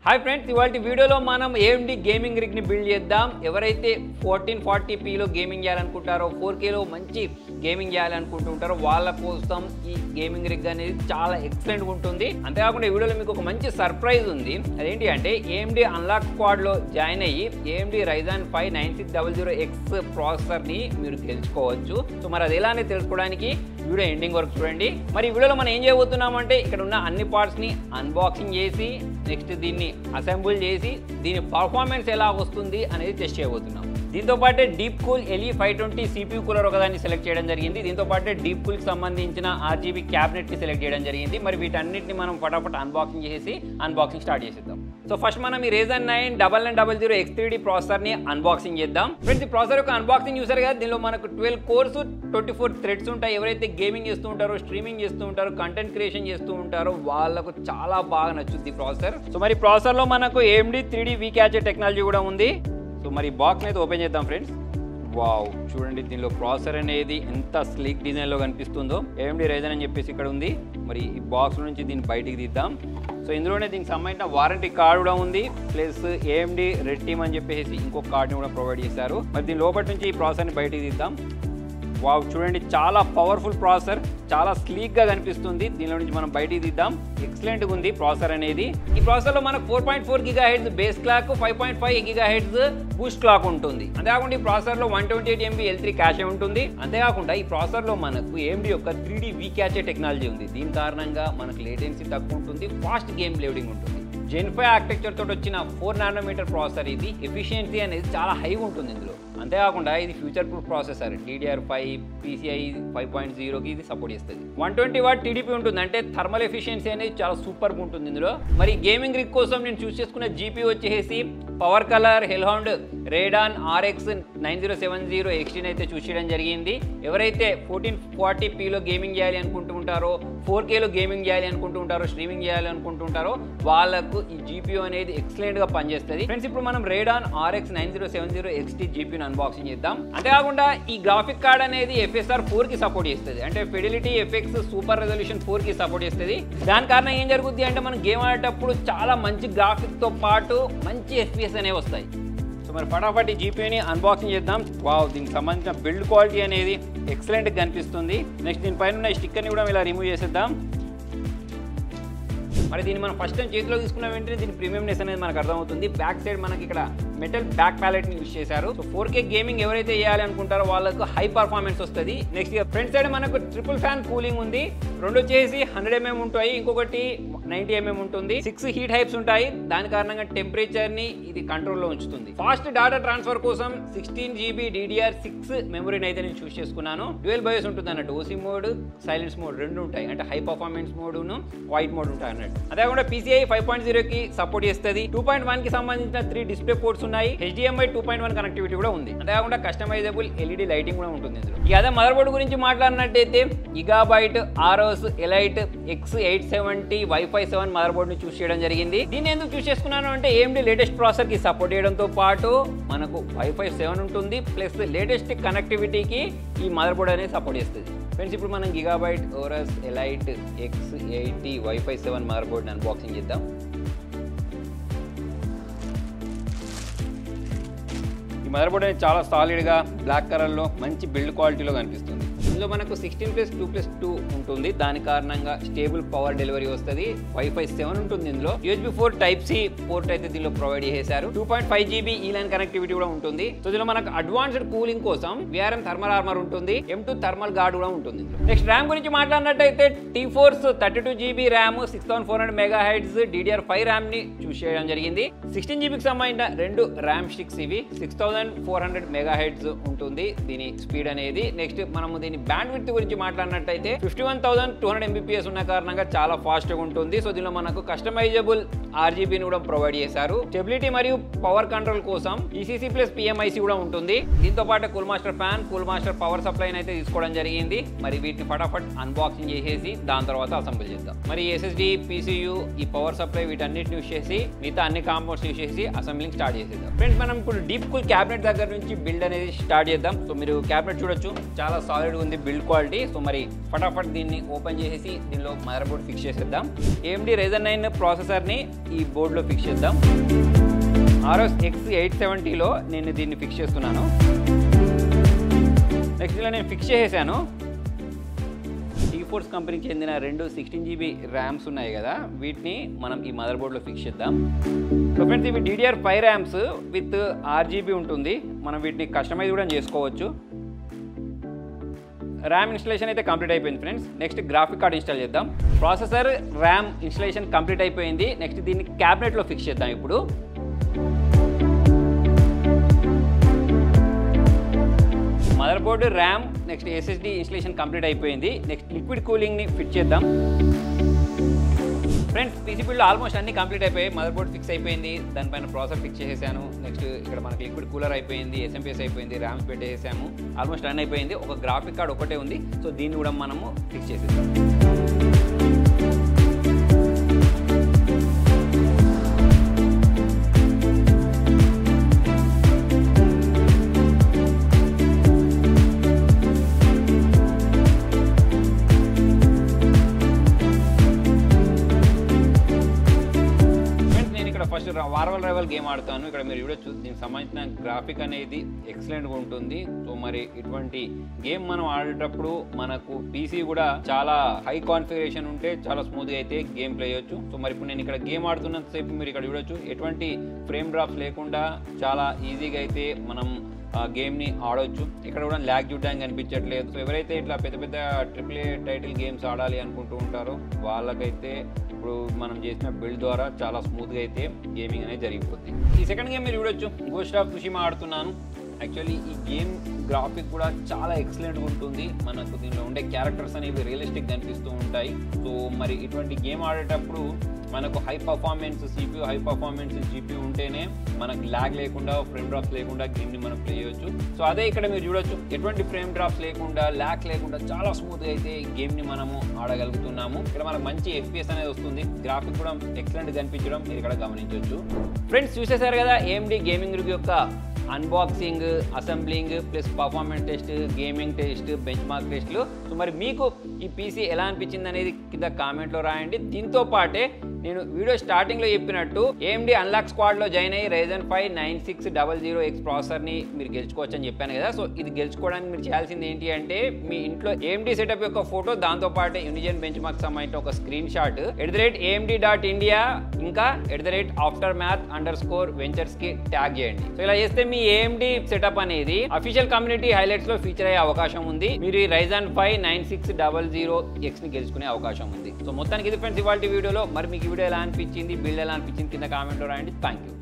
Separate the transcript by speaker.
Speaker 1: Hi friends, ఇవాల్టి వీడియోలో మనం AMD గేమింగ్ రిగ్ ని బిల్డ్ చేద్దాం. ఎవరైతే 1440p లో గేమింగ్ చేయాలనుకుంటారో 4K లో మంచి గేమింగ్ చేయాలనుకుంటుంటారో వాళ్ళ కోసం ఈ గేమింగ్ రిగ్ అనేది చాలా ఎక్సలెంట్ గా ఉంటుంది. అంతేకాకుండా ఈ వీడియోలో మీకు ఒక మంచి సర్ప్రైజ్ ఉంది. అదేంటి అంటే AMD అన్లాక్ స్క్వాడ్ లో జాయిన్ అయ్యి AMD Ryzen 5 9600X ప్రాసెసర్ ని మీరు గెలుచుకోవచ్చు. సో మరి అది ఎలా అనేది తెలుసుకోవడానికి వీడియో ఎండింగ్ వరకు చూడండి. మరి ఈ వీడియోలో మనం ఏం చేయబోతున్నామంటే ఇక్కడ ఉన్న అన్ని పార్ట్స్ ని అన్బాక్సింగ్ చేసి నెక్స్ట్ దీన్ని అసెంబుల్ చేసి దీని పర్ఫార్మెన్స్ ఎలా వస్తుంది అనేది టెస్ట్ చేయబోతున్నాం. దీంతో పాటే deep cool LE520 CPU cooler ఒకదాన్ని సెలెక్ట్ చేయడం జరిగింది. దీంతో పాటే డీప్ కూల్ కి సంబంధించిన RGB క్యాబినెట్ ని సెలెక్ట్ చేయడం జరిగింది. మరి వీటన్నిటిని మనం ఫటాఫట్ అన్బాక్సింగ్ స్టార్ట్ చేసేద్దాం. సో ఫస్ట్ మనం ఈ Ryzen 9 9900X 3D ప్రాసెసర్ ని అన్బాక్సింగ్ చేద్దాం. ఫ్రెండ్స్, ఈ ప్రాసెసర్ యొక్క అన్బాక్సింగ్ చూసారు కదా, దీనిలో మనకు 12 కోర్స్ 24 థ్రెడ్స్ ఉంటాయి. ఎవరైతే గేమింగ్ చేస్తూ ఉంటారో, స్ట్రీమింగ్ చేస్తూ ఉంటారో, కంటెంట్ క్రియేషన్ చేస్తూ ఉంటారో వాళ్ళకు చాలా బాగా నచ్చుద్ది ప్రాసెసర్. సో మరి ప్రాసెసర్ లో మనకు AMD 3D VCache టెక్నాలజీ కూడా ఉంది. సో మరి బాక్స్ అయితే ఓపెన్ చేద్దాం ఫ్రెండ్స్. వావ్, చూడండి దీనిలో ప్రాసెసర్ అనేది ఎంత స్లీక్ డిజైన్ లో కనిపిస్తుందో. AMD Ryzen అని చెప్పేసి ఇక్కడ ఉంది. మరి ఈ బాక్స్ నుంచి దీన్ని బయటికి తీద్దాం. సో ఇందులోనే దీనికి సంబంధించిన వారంటీ కార్డు కూడా ఉంది, ప్లస్ AMD Red Team అని చెప్పేసి ఇంకొక కార్డుని కూడా ప్రొవైడ్ చేశారు. మరి దీని లోపల నుంచి ఈ ప్రాసెసర్ని బయటికి తీద్దాం. వావ్, చూడండి చాలా పవర్ఫుల్ ప్రాసెసర్, చాలా స్లీక్ గా కనిపిస్తుంది. దీనిలో నుంచి మనం బయటికి తీద్దాం. ఎక్సలెంట్ గా ఉంది ప్రాసెసర్ అనేది. ఈ ప్రాసెసర్ లో మనకు 4.4 GHz base clock, 5.5 GHz Boost clock ఉంటుంది. అంతేకాకుండా ఈ ప్రాసెసర్ లో 128 MB L3 క్యాషే ఉంటుంది. అంతేకాకుండా ఈ ప్రాసెసర్ లో మనకు AMD యొక్క 3D VCache టెక్నాలజీ ఉంది. దీని కారణంగా మనకు లేటెన్సీ తక్కువ ఉంటుంది, ఫాస్ట్ గేమ్ లోడింగ్ ఉంటుంది. Gen 5 ఆర్కిటెక్చర్ తోటి వచ్చిన 4 nm ప్రాసెసర్ ఇది. ఎఫిషియన్సీ అనేది చాలా హైగా ఉంటుంది ఇందులో. అంతేకాకుండా ఇది future proof processor. DDR5 PCI 5.0కి ఇది సపోర్ట్ చేస్తుంది. 120W TDP ఉంటుంది, అంటే థర్మల్ ఎఫిషియన్సీ అనేది చాలా సూపర్గా ఉంటుంది ఇందులో. మరి గేమింగ్ రిగ్ కోసం నేను చూస్ చేసుకున్న GPU వచ్చేసి power colour హెల్హౌండ్ Radeon RX 9070 XT అయితే చూస్ చేయడం జరిగింది. ఎవరైతే 1440p లో గేమింగ్ చేయాలి అనుకుంటూ ఉంటారో, 4K లో గేమింగ్ చేయాలి అనుకుంటూ ఉంటారో, స్ట్రీమింగ్ చేయాలి అనుకుంటుంటారో వాళ్ళకు ఈ GPU అనేది ఎక్సలెంట్ గా పనిచేస్తుంది. ఫ్రెండ్స్, ఇప్పుడు మనం Radeon RX 9070 XT GPU unboxing చేద్దాం. అంతేకాకుండా ఈ గ్రాఫిక్ కార్డ్ అనేది FSR 4 కి సపోర్ట్ చేస్తుంది, అంటే ఫిడిలిటీ FX సూపర్ రెజల్యూషన్ 4 కి సపోర్ట్ చేస్తుంది. దాని కారణం ఏం జరుగుద్ది అంటే మనం గేమ్ ఆడేటప్పుడు చాలా మంచి గ్రాఫిక్స్ తో పాటు మంచి FPS అనేవి వస్తాయి. సో మరి ఫటాఫట్ ఈ GPUని అన్బాక్సింగ్ చేద్దాం. వావ్, దీనికి సంబంధించిన బిల్డ్ క్వాలిటీ అనేది ఎక్సలెంట్ గా కనిపిస్తుంది. నెక్స్ట్ దీనిపైన ఉన్న స్టిక్కర్ని కూడా ఇలా రిమూవ్ చేసేద్దాం. మరి దీన్ని మనం ఫస్ట్ టైం చేతిలో తీసుకున్న వెంటనే దీని ప్రీమియంనెస్ అనేది మనకు అర్థమవుతుంది. బ్యాక్ సైడ్ మనకి ఇక్కడ మెటల్ బ్యాక్ ప్యాలెట్ ని యూజ్ చేశారు. సో 4K గేమింగ్ ఎవరైతే చేయాలి అనుకుంటారో వాళ్ళకు హై పర్ఫార్మెన్స్ వస్తుంది. నెక్స్ట్ ఫ్రంట్ సైడ్ మనకు ట్రిపుల్ ఫ్యాన్ కూలింగ్ ఉంది. రెండు వచ్చేసి 100 mm ఉంటాయి, ఇంకొకటి 90 mm ఉంటుంది. 6 హీట్ హైప్స్ ఉంటాయి. దాని కారణంగా టెంపరేచర్ ని ఇది కంట్రోల్లో ఉంచుతుంది. ఫాస్ట్ డేటా ట్రాన్స్ఫర్ కోసం 16GB DDR6 మెమరీని అయితే నేను చూస్ చేసుకున్నాను. డ్యూయల్ బయోస్ ఉంటుంది అన్నట్టు. OC మోడ్, సైలెన్స్ మోడ్ రెండు ఉంటాయి, అంటే హై పర్ఫార్మెన్స్ మోడ్ను వైట్ మోడ్ ఉంటాయి అన్నట్టు. అదేకాకుండా PCI 5.0కి సపోర్ట్ చేస్తుంది. 2.1 కి సంబంధించిన 3 డిస్ప్లే పోర్ట్స్ ఉన్నాయి. HDMI 2.1 కనెక్టివిటీ కూడా ఉంది. అంతేకాకుండా కస్టమైజబుల్ LED లైటింగ్ కూడా ఉంటుంది ఇందులో. ఇక అదే మదర్ బోర్డు గురించి మాట్లాడినట్టయితే Gigabyte Aros Elite X870 Wi-Fi 7 mother board ని చూస్ చేయడం జరిగింది. దీన్ని ఎందుకు చూస్ చేసుకున్నాను అంటే AMD లేటెస్ట్ ప్రాసెసర్ కి సపోర్ట్ చేయడంతో పాటు మనకు Wi-Fi 7 ఉంటుంది, ప్లస్ లేటెస్ట్ కనెక్టివిటీకి ఈ మదర్ బోర్డ్ అనేది సపోర్ట్ చేస్తుంది. ఫ్రెండ్స్, ఇప్పుడు మనం Gigabyte Aorus Elite X80 Wi-Fi 7 mother బోర్డ్ని అన్బాక్సింగ్ చేద్దాం. ఈ మదర్ బోర్డ్ అనేది చాలా సాలిడ్గా బ్లాక్ కలర్లో మంచి బిల్డ్ క్వాలిటీలో కనిపిస్తుంది. ఇందులో మనకు 16+2+2 ఉంటుంది. దాని కారణంగా స్టేబుల్ పవర్ డెలివరీ వస్తుంది. Wi-Fi 7 ఉంటుంది ఇందులో. USB 4 Type-C పోర్ట్ అయితే దీనిలో ప్రొవైడ్ చేశారు. 2.5GB E-LAN కనెక్టివిటీ కూడా ఉంటుంది. సో దీనిలో మనకు అడ్వాన్స్డ్ కూలింగ్ కోసం VRM థర్మల్ ఆర్మర్ ఉంటుంది. M2 థర్మల్ గార్డ్ కూడా ఉంటుంది. నెక్స్ట్ ర్యామ్ గురించి మాట్లాడినట్టయితే T-Force 32GB RAM, 6400 MHz DDR5 RAM ని చూస్ చేయడం జరిగింది. 16GBకి సంబంధించిన 2 ర్యామ్ స్టిక్స్ ఇవి. 6400 MHz ఉంటుంది దీని స్పీడ్ అనేది. నెక్స్ట్ మనము దీని బ్యాండ్ విడ్త్ గురించి మాట్లాడినట్టయితే 51,200 Mbps ఉన్న కారణంగా చాలా ఫాస్ట్ గా ఉంటుంది. సో దీనిలో మనకు కస్టమైజబుల్ RGB ని కూడా ప్రొవైడ్ చేశారు. స్టెబిలిటీ మరియు పవర్ కంట్రోల్ కోసం ECC ప్లస్ PMIC కూడా ఉంటుంది. దీంతో పాటు cool master fan, cool master power supply అయితే తీసుకోవడం జరిగింది. మరి వీటిని ఫటాఫట్ అన్బాక్సింగ్ చేసేసి దాని తర్వాత అసెంబుల్ చేద్దాం. మరి SSD, PCU, ఈ పవర్ సప్లై వీటన్నిటిని యూస్ చేసి మిగతా అన్ని కాంపోనెంట్స్ యూస్ చేసి అసెంబ్లింగ్ స్టార్ట్ చేసేద్దాం. ఫ్రెండ్స్, మనం ఇప్పుడు డీప్ కూల్ క్యాబినెట్ దగ్గర నుంచి బిల్డ్ అనేది స్టార్ట్ చేద్దాం. సో మీరు క్యాబినెట్ చూడొచ్చు, చాలా సాలిడ్ ఉంది. ఉంది బిల్డ్ క్వాలిటీ. సో మరి ఫటాఫట్ దీన్ని ఓపెన్ చేసేసి దీనిలో మదర్ బోర్డ్ ఫిక్స్ చేసేద్దాం. AMD Ryzen 9 ప్రాసెసర్ని ఈ బోర్డులో ఫిక్స్ చేద్దాం. ROS X 870లో నేను దీన్ని ఫిక్స్ చేస్తున్నాను. నెక్స్ట్ ఇలా నేను ఫిక్స్ చేసేసాను. T-Force కంపెనీకి చెందిన 2 16GB ర్యామ్స్ ఉన్నాయి కదా, వీటిని మనం ఈ మదర్ బోర్డ్లో ఫిక్స్ చేద్దాం. సో ఫ్రెండ్స్, ఇవి DDR5 ర్యామ్స్ విత్ RGB ఉంటుంది. మనం వీటిని కస్టమైజ్ కూడా చేసుకోవచ్చు. ర్యామ్ ఇన్స్టలేషన్ అయితే కంప్లీట్ అయిపోయింది friends. Next graphic card install చేద్దాం. ప్రాసెసర్ ర్యామ్ ఇన్స్టలేషన్ కంప్లీట్ అయిపోయింది. నెక్స్ట్ దీన్ని క్యాబినెట్లో ఫిక్స్ చేద్దాం. ఇప్పుడు mother board, RAM, next SSD installation complete అయిపోయింది. నెక్స్ట్ లిక్విడ్ కూలింగ్ని ఫిట్ చేద్దాం. ఫ్రెండ్స్, పీసీ బిల్డ్ ఆల్మోస్ట్ అన్ని కంప్లీట్ అయిపోయాయి. మదర్ బోర్డ్ ఫిక్స్ అయిపోయింది, దానిపైన ప్రాసెసర్ ఫిక్స్ చేసేసాను. నెక్స్ట్ ఇక్కడ మనకి లిక్విడ్ కూలర్ అయిపోయింది, SMPS అయిపోయింది, ర్యామ్స్ పెట్టేసాము. ఆల్మోస్ట్ రన్ అయిపోయింది. ఒక గ్రాఫిక్ కార్డ్ ఒకటే ఉంది. సో దీన్ని కూడా మనము ఫిక్స్ చేసేసాం. ఫస్ట్ వార్వల్ రైవల్ గేమ్ ఆడుతాను. ఇక్కడ మీరు చూడొచ్చు, దీనికి సంబంధించిన గ్రాఫిక్ అనేది ఎక్సలెంట్గా ఉంటుంది. సో మరి ఇటువంటి గేమ్ మనం ఆడేటప్పుడు మనకు పీసీ కూడా చాలా హై కాన్ఫిగరేషన్ ఉంటే చాలా స్మూత్గా అయితే గేమ్ ప్లే చేయొచ్చు. సో మరి ఇప్పుడు నేను ఇక్కడ గేమ్ ఆడుతున్నంత సేపు మీరు ఇక్కడ చూడొచ్చు, ఎటువంటి ఫ్రేమ్ డ్రాప్స్ లేకుండా చాలా ఈజీగా అయితే మనం గేమ్ని ఆడవచ్చు. ఇక్కడ కూడా ల్యాగ్ చూడడానికి కనిపించట్లేదు. సో ఎవరైతే ఇట్లా పెద్ద పెద్ద AAA టైటిల్ గేమ్స్ ఆడాలి అనుకుంటూ ఉంటారో వాళ్ళకైతే ఇప్పుడు మనం చేసిన బిల్డ్ ద్వారా చాలా స్మూత్గా అయితే గేమింగ్ అనేది జరిగిపోతుంది. ఈ సెకండ్ గేమ్ మీరు చూడొచ్చు, గోస్ట్ ఆఫ్ సుషిమా ఆడుతున్నాను. యాక్చువల్లీ ఈ గేమ్ గ్రాఫిక్ కూడా చాలా ఎక్సలెంట్గా ఉంటుంది. మనకు దీనిలో ఉండే క్యారెక్టర్స్ అనేవి రియలిస్టిక్ కనిపిస్తూ ఉంటాయి. సో మరి ఇటువంటి గేమ్ ఆడేటప్పుడు మనకు high performance CPU, high performance GPU ఉంటేనే మనకు ల్యాగ్ లేకుండా, ఫ్రేమ్ డ్రాప్స్ లేకుండా గేమ్ని మనం ప్లే చేయొచ్చు. సో అదే ఇక్కడ మీరు చూడొచ్చు, ఎటువంటి ఫ్రేమ్ డ్రాప్స్ లేకుండా, ల్యాగ్ లేకుండా చాలా స్మూత్గా అయితే గేమ్ని మనము ఆడగలుగుతున్నాము. ఇక్కడ మనకు మంచి FPS అనేది వస్తుంది. గ్రాఫిక్ కూడా ఎక్సలెంట్ కనిపించడం మీరు ఇక్కడ గమనించవచ్చు. ఫ్రెండ్స్, చూసేశారు కదా AMD గేమింగ్ రివ్యూ యొక్క unboxing, assembling plus performance test, gaming test, bench mark టెస్ట్లు. సో మరి మీకు ఈ పీసీ ఎలా అనిపించింది అనేది కింద కామెంట్లో రాయండి. దీంతో పాటే నేను వీడియో స్టార్టింగ్లో చెప్పినట్టు AMD అన్లాక్ స్క్వాడ్లో జాయిన్ అయ్యి Ryzen 5 9600X ప్రాసెసర్ని మీరు గెలుచుకోవచ్చు అని చెప్పాను కదా. సో ఇది గెలుచుకోవడానికి మీరు చేయాల్సింది ఏంటి అంటే, మీ ఇంట్లో AMD సెటప్ యొక్క ఫోటో, దాంతోపాటు యూనిజన్ బెంచ్ మార్క్ సంబంధించిన ఒక స్క్రీన్ షాట్, @AMD.India ఇంకా @aftermath_ventures కి ట్యాగ్ చేయండి. సో ఇలా చేస్తే మీ AMD సెటప్ అనేది అఫీషియల్ కమ్యూనిటీ హైలైట్స్ లో ఫీచర్ అయ్యే అవకాశం ఉంది. మీరు ఈ Ryzen 5 9600X ని గెలుచుకునే అవకాశం ఉంది. సో మొత్తానికి ఇది ఫ్రెండ్స్ ఇవాల్టి వీడియోలో. మరి మీకు వీడియో ఎలా అనిపించింది, బిల్డ్ ఎలా అనిపించింది కింద కామెంట్లో రాయండి. Thank you.